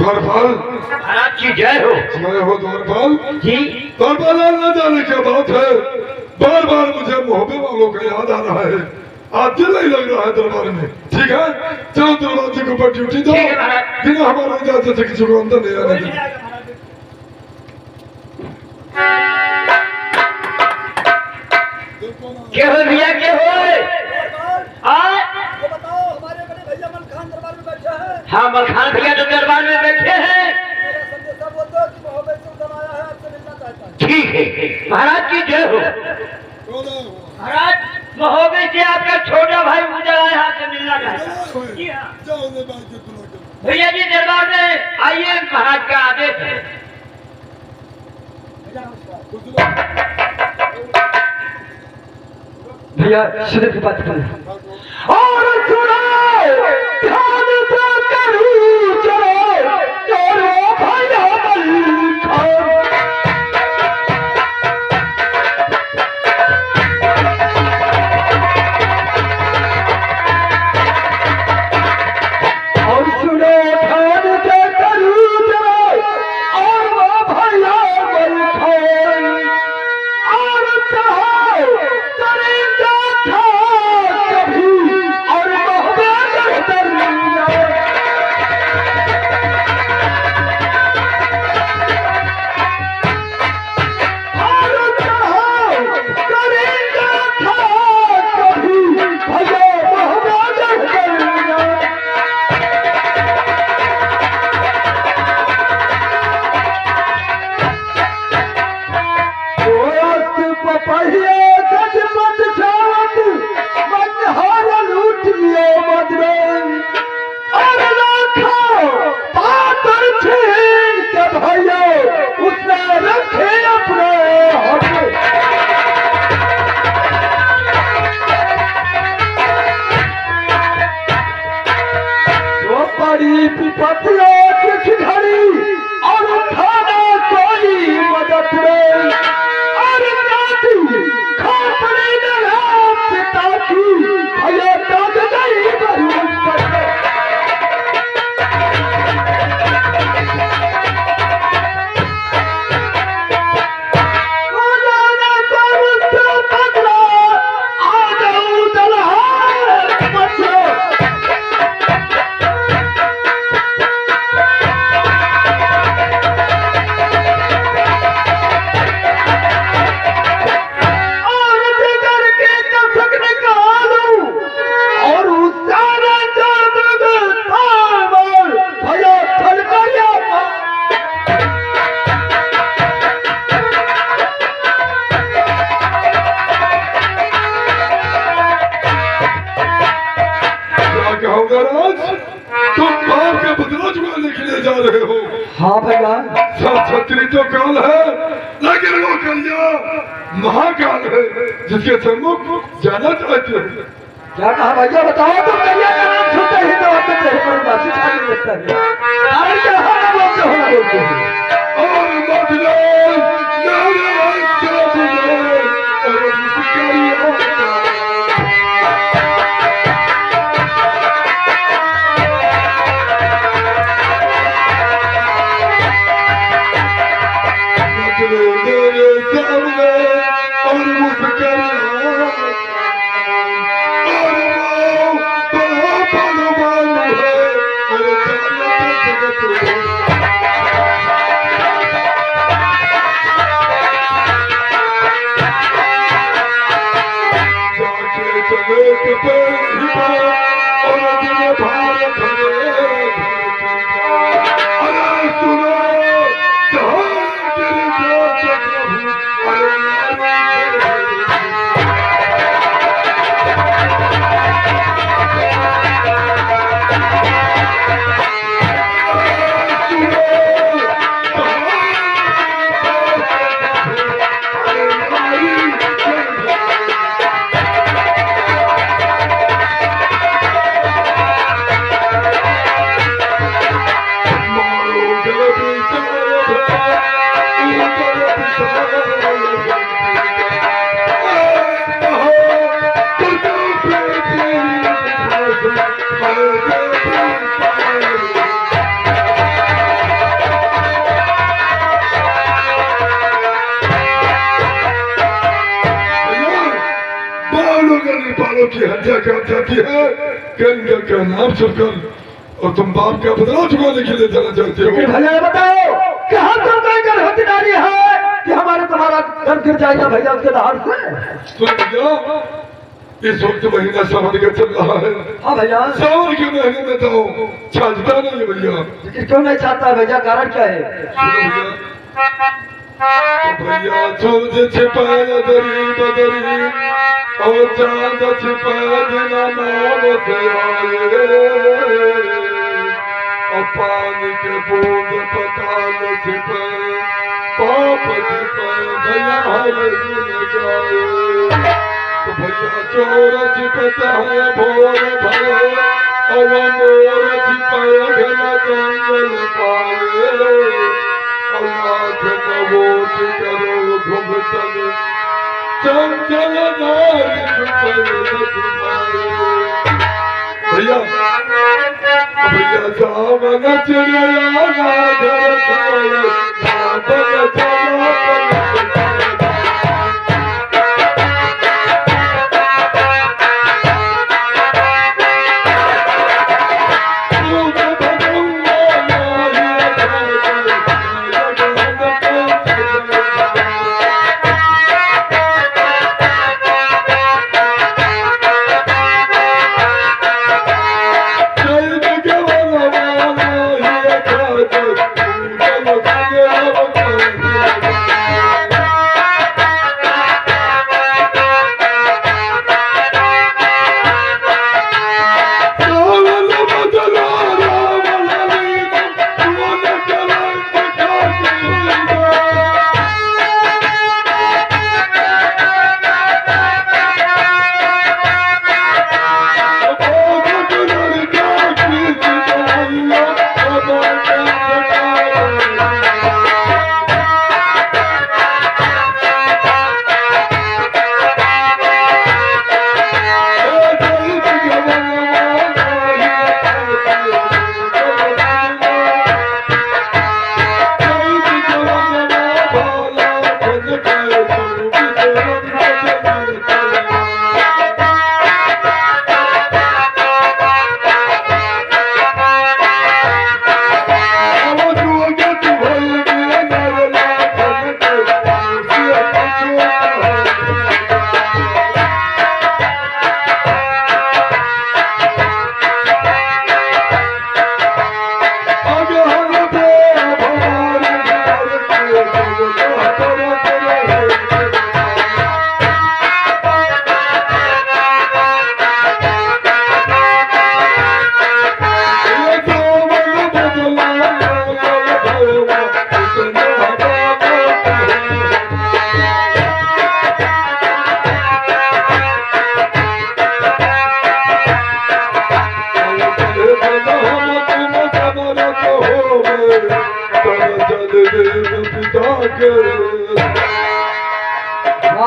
द्वारपाल महाराज की जय हो। जय हो द्वारपाल जी। द्वारपाल न जाने क्या बात है, बार बार मुझे मोहब्बे वालों का याद आ रहा है, आज दिल नहीं लग रहा है दरबार में। ठीक है, चलो दरवाजे के ऊपर ड्यूटी दो, बिना हमारे इजाजत से किसी को अंदर नहीं आने दें। क्या हो भैया, क्या हो? बताओ, हमारे बड़े भैया मलखान दरबार में बैठे हैं। हाँ, मलखान भैया तो दरबार में बैठे हैं। मेरा संदेशा बोल दो कि मोहब्बत से उधर आया है, आपसे मिलना चाहता है। ठीक है, महाराज की जय हो। महाराज, महोबे से आपका छोटा भाई उधर आया, आपसे मिलना चाहता है। जी हाँ। भैया जी दरबार में आइए, महाराज का आदेश है। भैया सुने की बात करो और सुनो, ध्यान से करूं चलो, चलो भैया मलखान। और सुनो, ध्यान से करूं चलो, और वो भैया मलखान। और चाहो करेंगे था कभी, और मोहब्बत दरिया। और चाहो करेंगे था कभी, भैया मोहब्बत दरिया। पपहिया गजमत छावत मनहार लूट लियो मदरन। और लाखों पातर छीन के भैया उसने रखे अपने हाथ। वो बड़ी विपत्तियों कुछ घड़ी और खाना कोई मदद में। और नाती खोपड़ी में राम पिता की भैया दाद नहीं बरूद पड़े। उन्होंने बहुत बदला, आ जाऊं दलहार बचो। और जिगर के कसक निकालूं, और उस सारे जादू में तामर भैया खड़काया। क्या कहोगे राज, तुम बाप का बदला चुकाने के लिए जा रहे हो। हाँ भैया। छत्री तो काल है, लेकिन वो कन्या महाकाल है, जिसके सम्मुख जाना चाहते हो। क्या कहा भैया, बताओ। तुम कन्या का नाम सुनते ही तो आपको तेरे पर बासी छाने लगता है। कारण क्या होना बोलते हो, ना बोलते हो। और मतलब नारे सब गए, और मुस्काई होता। मेरे सामने और मुस्काई होता। और वो बड़ा भगवान है, और जाने जगत है। जाके चले के पैर पर, और अपने भारत में अरे सुनो, जहाँ गिर जाए प्रभु, अरे नारी हत्या कर जाती है कि इनका क्या नाम सुनकर और तुम बाप का बदला चुकाने के लिए जाना चाहते हो। भैया ये बताओ कि हम तुम कहकर हथियारी है कि हमारे तुम्हारा घर गिर जाएगा भैया उसके दहाड़ से। सुन भैया, इस वक्त महीना सावन का चल रहा है। हाँ भैया। सावन के महीने में तो छाजता नहीं है भैया। लेकिन क्यों नहीं चाहता भैया, कारण क्या है? सुनो भैया, तो भैया छिपाया दरी बदरी और चांद छिपाया बिना नाम से आए और पानी के बूंद पताल छिपाए पाप छिपाए भैया हर दिन जाए। तो भैया चोर छिपता है भोर भरे और मोर छिपाए घना जंगल पाए और लाख नवोट करो घुमतन चंचल नारी छुपाए भैया। भैया सावन चिड़िया घर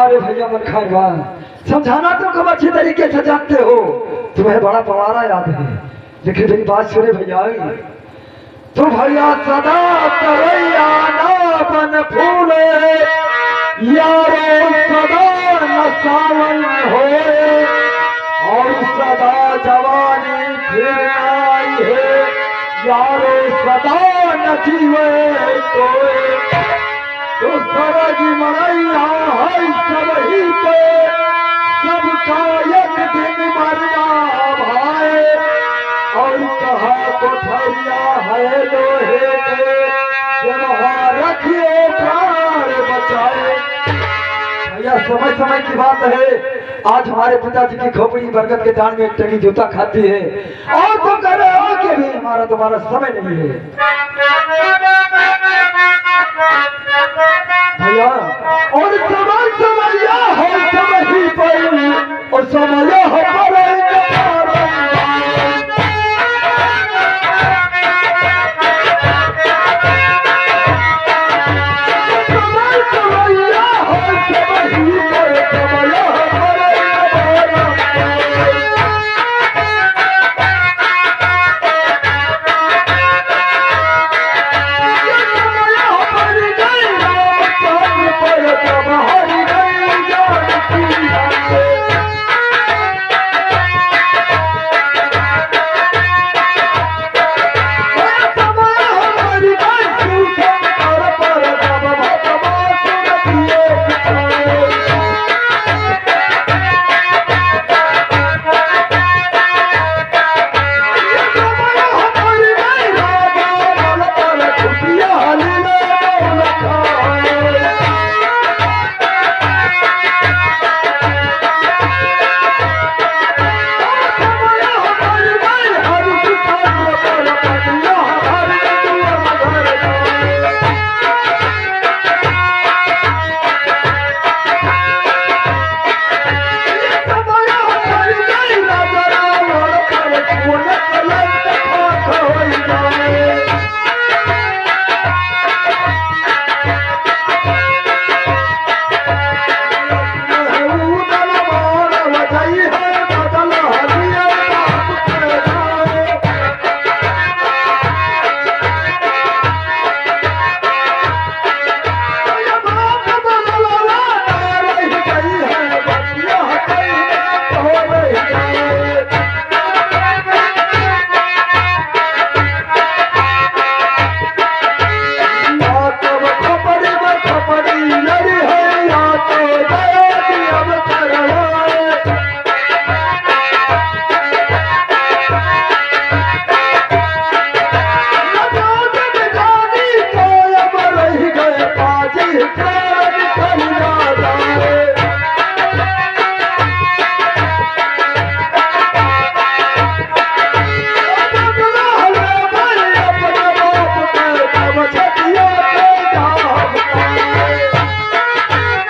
अरे भैया मन खारवान, समझाना तो कब अच्छे तरीके से जानते हो, तुम्हें बड़ा पवारा याद है, लेकिन मेरी बात सुने भैया। तो भैया सदा तरैया ना बन फूले यारो सदा न सावन होए और सदा जवानी फिर आई है यारो सदा न जीवे कोई। तो सरग मरैया है सब ही पे सबका एक दिन मरना भाई और कहा कोठरिया है लोहे के वहाँ रखिए प्राण बचाए। भैया समय समय की बात है, आज हमारे पिताजी की खोपड़ी बरगद के दान में एक टनी जूता खाती है और तो करे आगे भी हमारा तुम्हारा समय नहीं है भैया। और समय समैया है समय ही पर और समय हमारे हमारी बचतिया